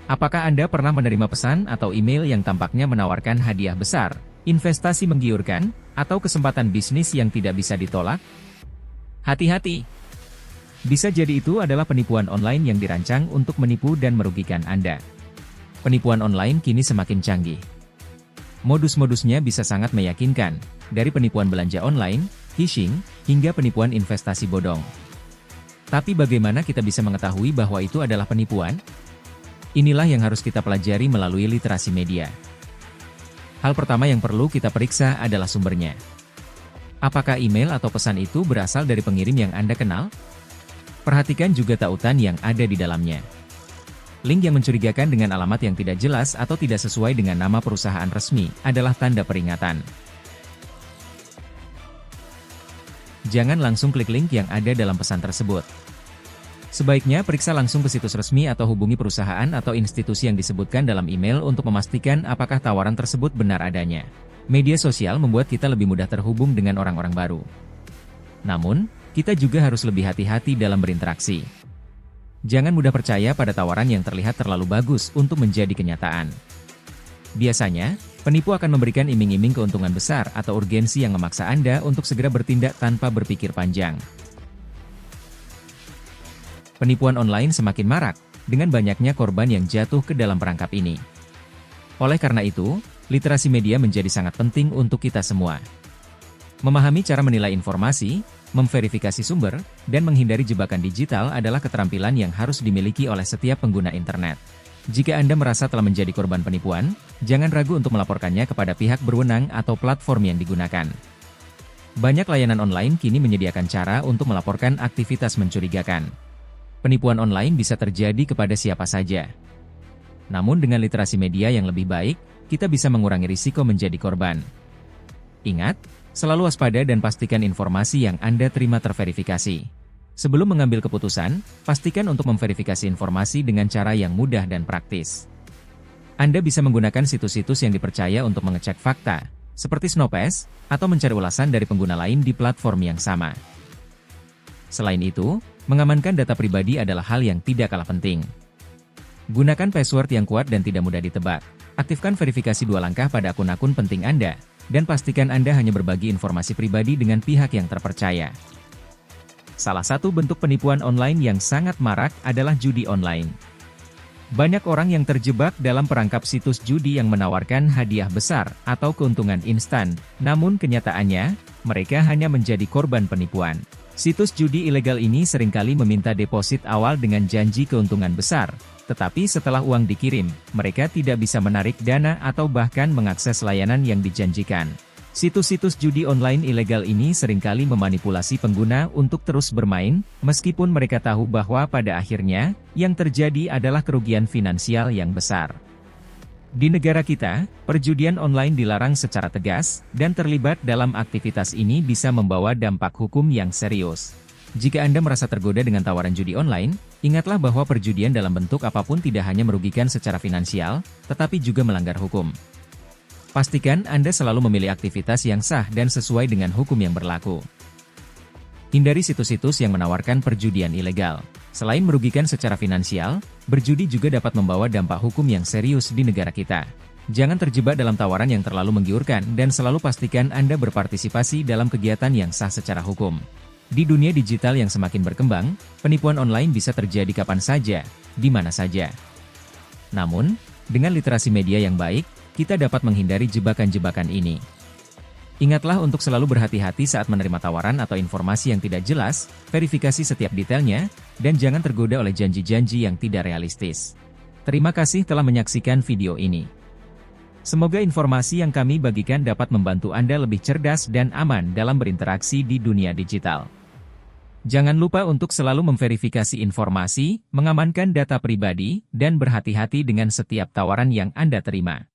Apakah Anda pernah menerima pesan atau email yang tampaknya menawarkan hadiah besar, investasi menggiurkan, atau kesempatan bisnis yang tidak bisa ditolak? Hati-hati! Bisa jadi itu adalah penipuan online yang dirancang untuk menipu dan merugikan Anda. Penipuan online kini semakin canggih. Modus-modusnya bisa sangat meyakinkan, dari penipuan belanja online, phishing, hingga penipuan investasi bodong. Tapi bagaimana kita bisa mengetahui bahwa itu adalah penipuan? Inilah yang harus kita pelajari melalui literasi media. Hal pertama yang perlu kita periksa adalah sumbernya. Apakah email atau pesan itu berasal dari pengirim yang Anda kenal? Perhatikan juga tautan yang ada di dalamnya. Link yang mencurigakan dengan alamat yang tidak jelas atau tidak sesuai dengan nama perusahaan resmi adalah tanda peringatan. Jangan langsung klik link yang ada dalam pesan tersebut. Sebaiknya periksa langsung ke situs resmi atau hubungi perusahaan atau institusi yang disebutkan dalam email untuk memastikan apakah tawaran tersebut benar adanya. Media sosial membuat kita lebih mudah terhubung dengan orang-orang baru. Namun, kita juga harus lebih hati-hati dalam berinteraksi. Jangan mudah percaya pada tawaran yang terlihat terlalu bagus untuk menjadi kenyataan. Biasanya, penipu akan memberikan iming-iming keuntungan besar atau urgensi yang memaksa Anda untuk segera bertindak tanpa berpikir panjang. Penipuan online semakin marak, dengan banyaknya korban yang jatuh ke dalam perangkap ini. Oleh karena itu, literasi media menjadi sangat penting untuk kita semua. Memahami cara menilai informasi, memverifikasi sumber, dan menghindari jebakan digital adalah keterampilan yang harus dimiliki oleh setiap pengguna internet. Jika Anda merasa telah menjadi korban penipuan, jangan ragu untuk melaporkannya kepada pihak berwenang atau platform yang digunakan. Banyak layanan online kini menyediakan cara untuk melaporkan aktivitas mencurigakan. Penipuan online bisa terjadi kepada siapa saja. Namun dengan literasi media yang lebih baik, kita bisa mengurangi risiko menjadi korban. Ingat, selalu waspada dan pastikan informasi yang Anda terima terverifikasi. Sebelum mengambil keputusan, pastikan untuk memverifikasi informasi dengan cara yang mudah dan praktis. Anda bisa menggunakan situs-situs yang dipercaya untuk mengecek fakta, seperti Snopes, atau mencari ulasan dari pengguna lain di platform yang sama. Selain itu, mengamankan data pribadi adalah hal yang tidak kalah penting. Gunakan password yang kuat dan tidak mudah ditebak. Aktifkan verifikasi 2 langkah pada akun-akun penting Anda, dan pastikan Anda hanya berbagi informasi pribadi dengan pihak yang terpercaya. Salah satu bentuk penipuan online yang sangat marak adalah judi online. Banyak orang yang terjebak dalam perangkap situs judi yang menawarkan hadiah besar atau keuntungan instan, namun kenyataannya, mereka hanya menjadi korban penipuan. Situs judi ilegal ini seringkali meminta deposit awal dengan janji keuntungan besar, tetapi setelah uang dikirim, mereka tidak bisa menarik dana atau bahkan mengakses layanan yang dijanjikan. Situs-situs judi online ilegal ini seringkali memanipulasi pengguna untuk terus bermain, meskipun mereka tahu bahwa pada akhirnya, yang terjadi adalah kerugian finansial yang besar. Di negara kita, perjudian online dilarang secara tegas, dan terlibat dalam aktivitas ini bisa membawa dampak hukum yang serius. Jika Anda merasa tergoda dengan tawaran judi online, ingatlah bahwa perjudian dalam bentuk apapun tidak hanya merugikan secara finansial, tetapi juga melanggar hukum. Pastikan Anda selalu memilih aktivitas yang sah dan sesuai dengan hukum yang berlaku. Hindari situs-situs yang menawarkan perjudian ilegal. Selain merugikan secara finansial, berjudi juga dapat membawa dampak hukum yang serius di negara kita. Jangan terjebak dalam tawaran yang terlalu menggiurkan dan selalu pastikan Anda berpartisipasi dalam kegiatan yang sah secara hukum. Di dunia digital yang semakin berkembang, penipuan online bisa terjadi kapan saja, di mana saja. Namun, dengan literasi media yang baik, kita dapat menghindari jebakan-jebakan ini. Ingatlah untuk selalu berhati-hati saat menerima tawaran atau informasi yang tidak jelas, verifikasi setiap detailnya, dan jangan tergoda oleh janji-janji yang tidak realistis. Terima kasih telah menyaksikan video ini. Semoga informasi yang kami bagikan dapat membantu Anda lebih cerdas dan aman dalam berinteraksi di dunia digital. Jangan lupa untuk selalu memverifikasi informasi, mengamankan data pribadi, dan berhati-hati dengan setiap tawaran yang Anda terima.